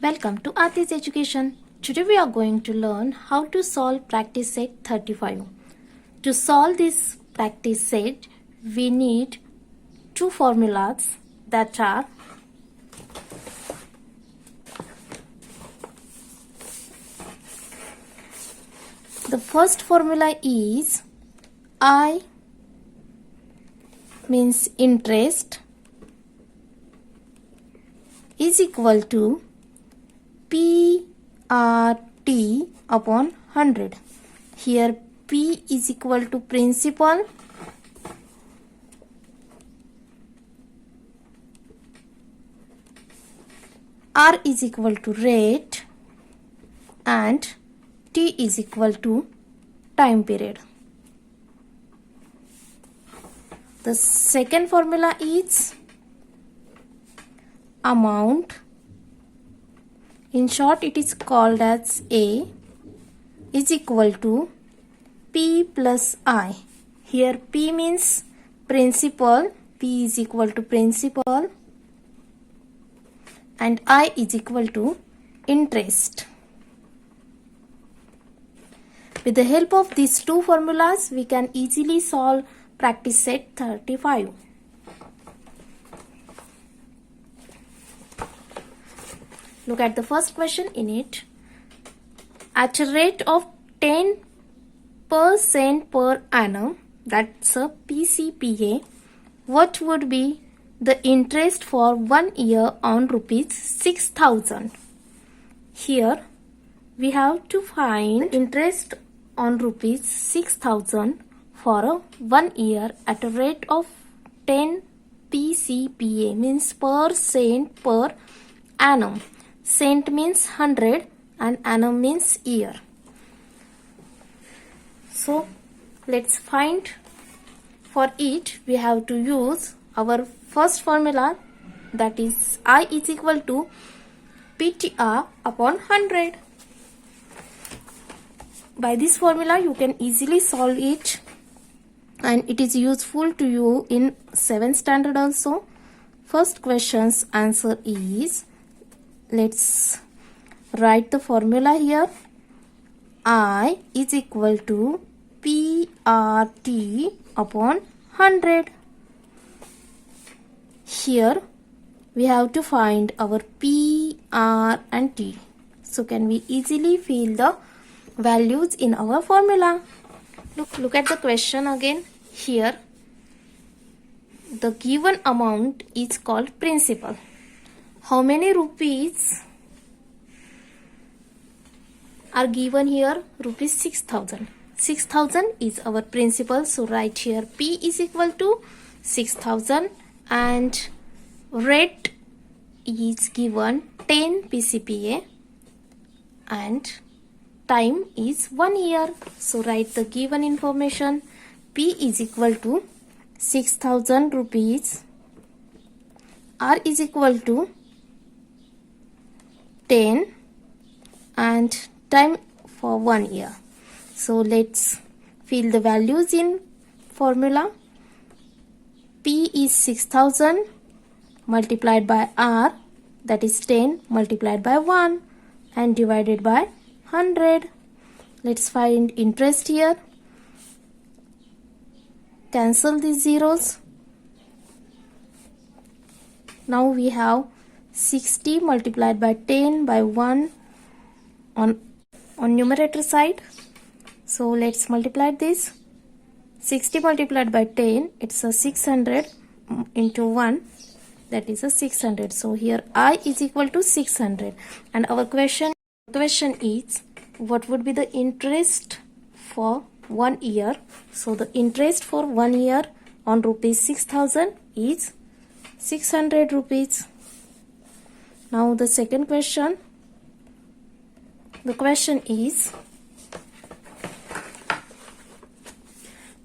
Welcome to Aarti's Education. Today we are going to learn how to solve practice set 35. To solve this practice set, we need two formulas that are the first formula is I means interest is equal to PRT upon 100. Here P is equal to principal, R is equal to rate, and T is equal to time period. The second formula is amount. In short, it is called as A is equal to P plus I. Here P means principal, P is equal to principal, and I is equal to interest. With the help of these two formulas, we can easily solve practice set 35. Look at the first question in it. At a rate of 10% per annum, that's a PCPA, what would be the interest for 1 year on rupees 6,000? Here we have to find interest on rupees 6,000 for a 1 year at a rate of 10 PCPA, means per cent per annum. Cent means 100 and annum means year. So let's find. For it we have to use our first formula, that is I is equal to PTR upon 100. By this formula you can easily solve it, and it is useful to you in 7th standard also. First question's answer is, let's write the formula here. I is equal to PRT upon 100. Here we have to find our P, R and T. So can we easily fill the values in our formula? Look at the question again. Here the given amount is called principal. How many rupees are given here? Rupees 6,000. 6,000 is our principal. So write here P is equal to 6,000 and rate is given 10 PCPA and time is 1 year. So write the given information. P is equal to 6,000 rupees. R is equal to 10 and time for 1 year. So let's fill the values in formula. P is 6,000 multiplied by R, that is 10 multiplied by 1 and divided by 100. Let's find interest here. Cancel these zeros. Now we have 60 multiplied by 10 by 1 on numerator side. So let's multiply this. 60 multiplied by 10, it's a 600 into 1, that is a 600. So here I is equal to 600, and our question is, what would be the interest for 1 year? So the interest for 1 year on rupees 6,000 is 600 rupees. Now the second question. The question is,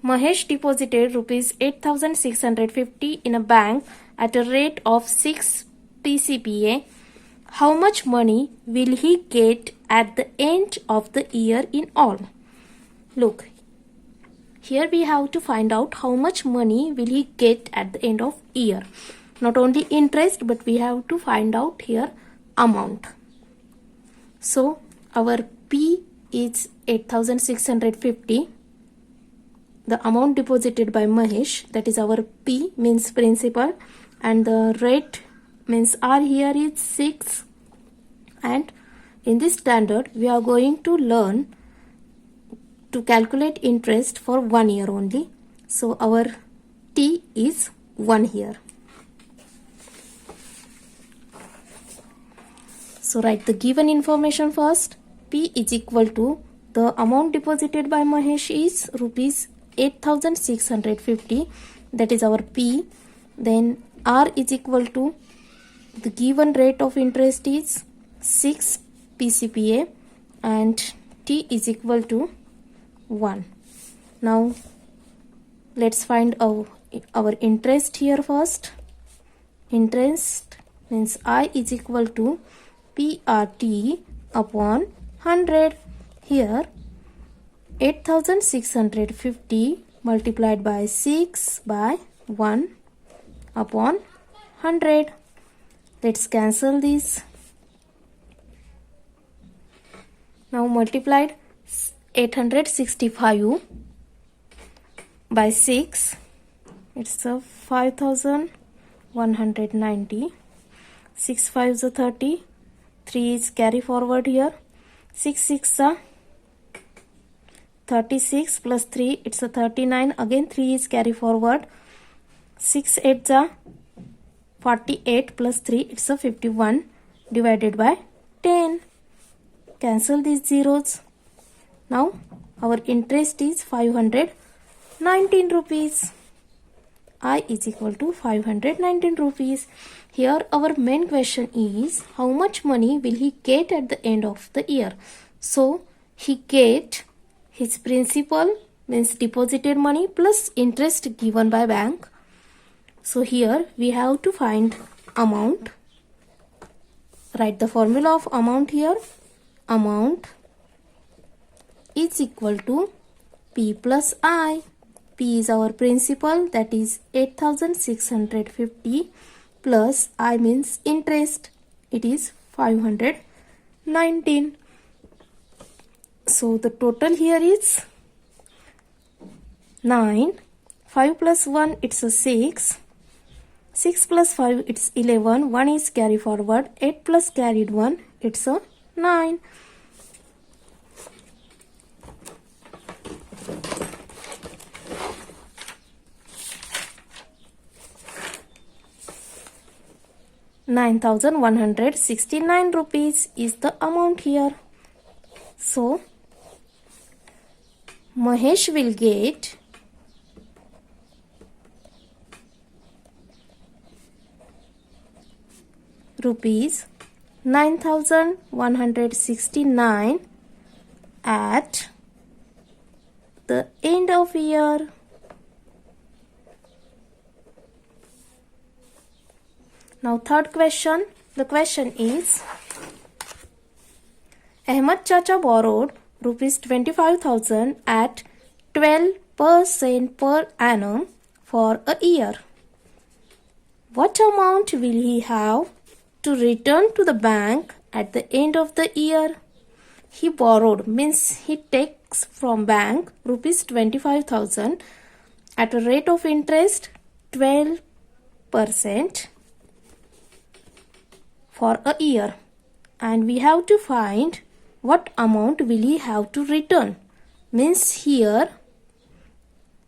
Mahesh deposited rupees 8,650 in a bank at a rate of 6 PCPA. How much money will he get at the end of the year in all? Look, here we have to find out how much money will he get at the end of year. Not only interest, but we have to find out here amount. So our P is 8,650. The amount deposited by Mahesh, that is our P, means principal, and the rate means R here is 6. And in this standard we are going to learn to calculate interest for 1 year only. So our T is 1 here. So write the given information first. P is equal to, the amount deposited by Mahesh is rupees 8,650, that is our P. Then R is equal to, the given rate of interest is 6 PCPA, and T is equal to 1. Now let's find our interest here first. Interest means I is equal to PRT upon 100. Here 8,650 multiplied by 6 by 1 upon 100. Let's cancel this. Now multiplied 865 by 6, it's a 5,190. 6 5s are 30. 3 is carry forward here. 6 6 are 36 plus 3, it's a 39. Again 3 is carry forward. 6 8s are 48 plus 3, it's a 51 divided by 10. Cancel these zeros. Now our interest is 519 rupees. I is equal to 519 rupees. Here our main question is, how much money will he get at the end of the year? So he get his principal, means deposited money, plus interest given by bank. So here we have to find amount. Write the formula of amount here. Amount is equal to P plus I. P is our principal, that is 8,650, plus I means interest, it is 519. So the total here is 9. 5 plus 1, it's a 6. 6 plus 5, it's 11. 1 is carry forward. 8 plus carried 1, it's a 9. ₹9,169 is the amount here. So Mahesh will get ₹9,169 at the end of year. Now third question. The question is, Ahmad Chacha borrowed ₹25,000 at 12% per annum for a year. What amount will he have to return to the bank at the end of the year? He borrowed means he takes from bank ₹25,000 at a rate of interest 12% for a year, and we have to find what amount will he have to return. Means here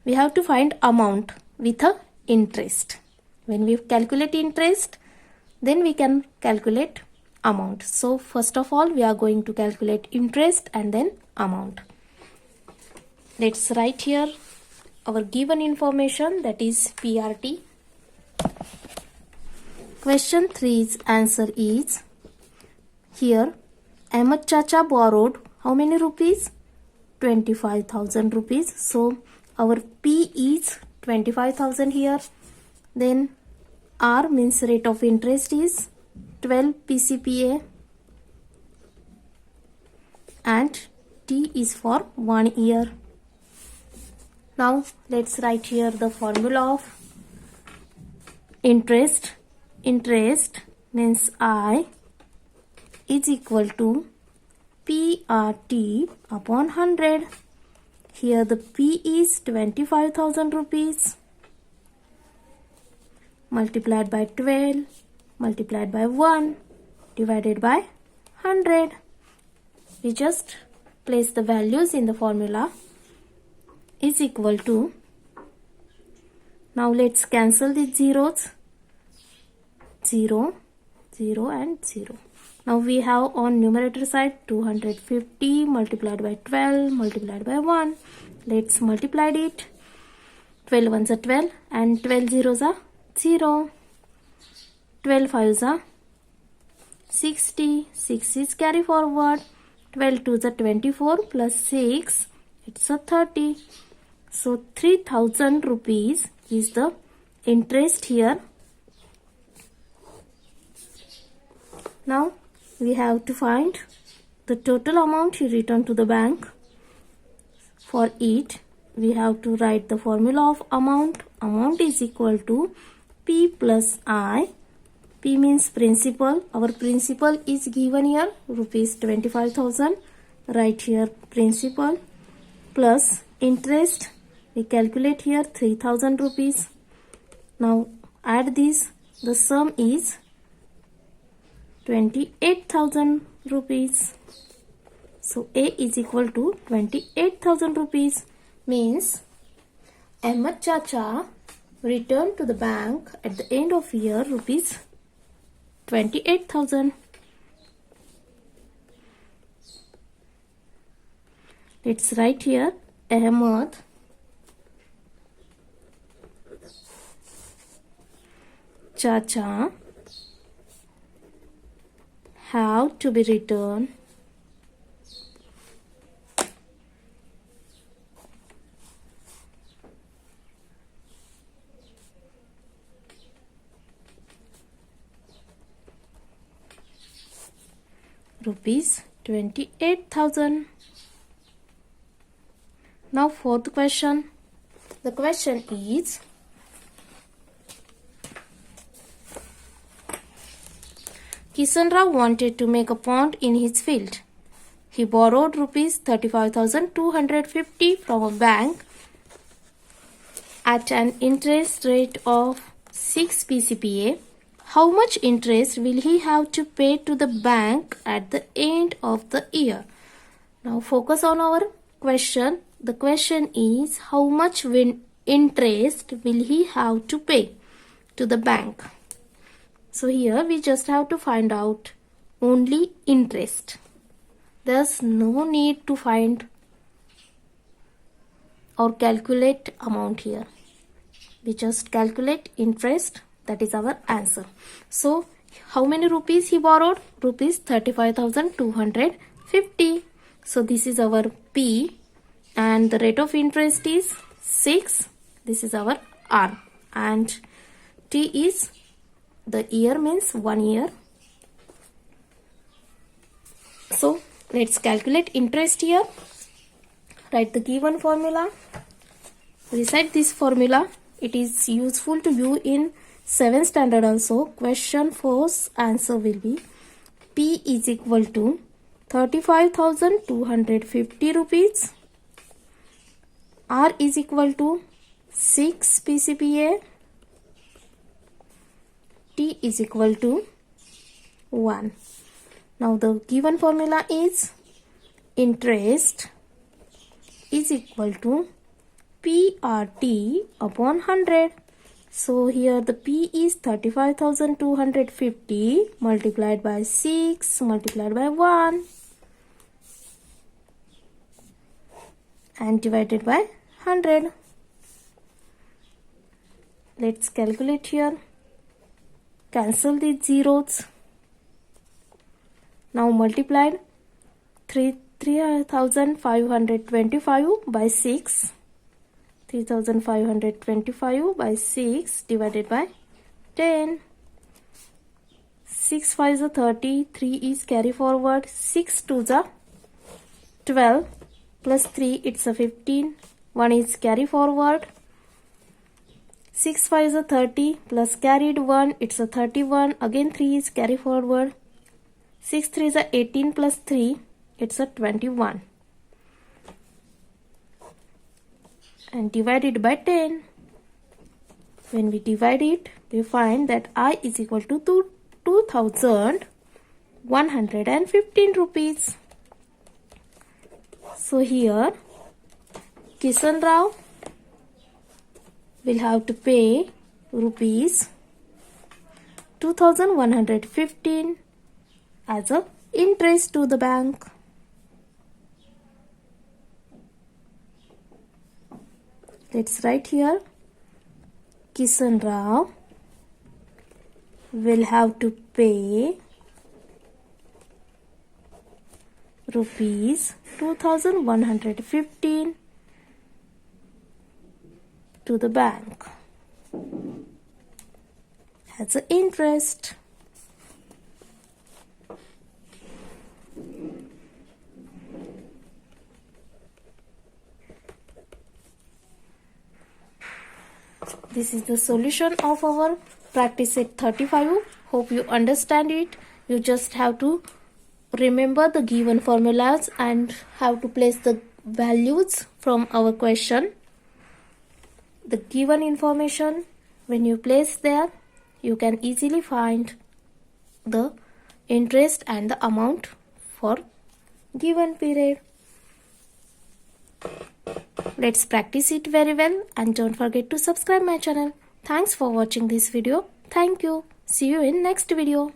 we have to find amount with a interest. When we calculate interest, then we can calculate amount. So first of all we are going to calculate interest and then amount. Let's write here our given information, that is PRT. Question 3's answer is, here Ahmad Chacha borrowed how many rupees? 25,000 rupees. So our P is 25,000 here. Then R means rate of interest is 12 PCPA, and T is for 1 year. Now let's write here the formula of interest. Interest means I is equal to PRT upon 100. Here the P is 25,000 rupees multiplied by 12 multiplied by 1 divided by 100. We just place the values in the formula is equal to. Now let's cancel the zeros. 0, 0 and 0. Now we have on numerator side 250 multiplied by 12 multiplied by 1. Let's multiply it. 12 ones are 12 and 12 zeros are 0. 12 fives are 60. 6 is carry forward. 12 twos are 24 plus 6. It's a 30. So 3,000 rupees is the interest here. Now we have to find the total amount you return to the bank. For it, we have to write the formula of amount. Amount is equal to P plus I. P means principal. Our principal is given here rupees 25,000. Write here principal plus interest. We calculate here 3,000 rupees. Now add this. The sum is 28,000 rupees. So A is equal to 28,000 rupees. Means Ahmed Chacha returned to the bank at the end of year rupees 28,000. Let's write here Ahmed Chacha have to be returned rupees 28,000. Now fourth question. The question is Kishan Rao wanted to make a pond in his field. He borrowed rupees 35,250 from a bank at an interest rate of 6 PCPA. How much interest will he have to pay to the bank at the end of the year? Now focus on our question. The question is how much interest will he have to pay to the bank? So here we just have to find out only interest. There's no need to find or calculate amount here. We just calculate interest. That is our answer. So how many rupees he borrowed? Rupees 35,250. So this is our P and the rate of interest is 6. This is our R and T is the year means 1 year. So let's calculate interest here. Write the given formula. Recite this formula. It is useful to you in 7th standard also. Question 4's answer will be P is equal to 35,250 rupees. R is equal to 6 PCPA. T is equal to 1. Now the given formula is interest is equal to PRT upon 100. So here the P is 35,250 multiplied by 6 multiplied by 1 and divided by 100. Let's calculate here. Cancel the zeros. Now multiplied 3,525 by 6. 3,525 by 6 divided by 10. 6 5 is 30. 3 is carry forward. 6 2 is 12 plus 3 it's a 15. 1 is carry forward. 6 5 is 30 plus carried 1 it's a 31. Again 3 is carry forward. 6 3 is 18 plus 3 it's a 21, and divided by 10. When we divide it, we find that I is equal to 2,115 rupees. So here Kishan Rao will have to pay rupees 2,115 as a interest to the bank. Let's write here. Kishan Rao will have to pay rupees 2,115 to the bank as an interest. This is the solution of our practice set 35. Hope you understand it. You just have to remember the given formulas and have to place the values from our question. The given information, when you place there, you can easily find the interest and the amount for given period. Let's practice it very well, and don't forget to subscribe my channel. Thanks for watching this video. Thank you. See you in next video.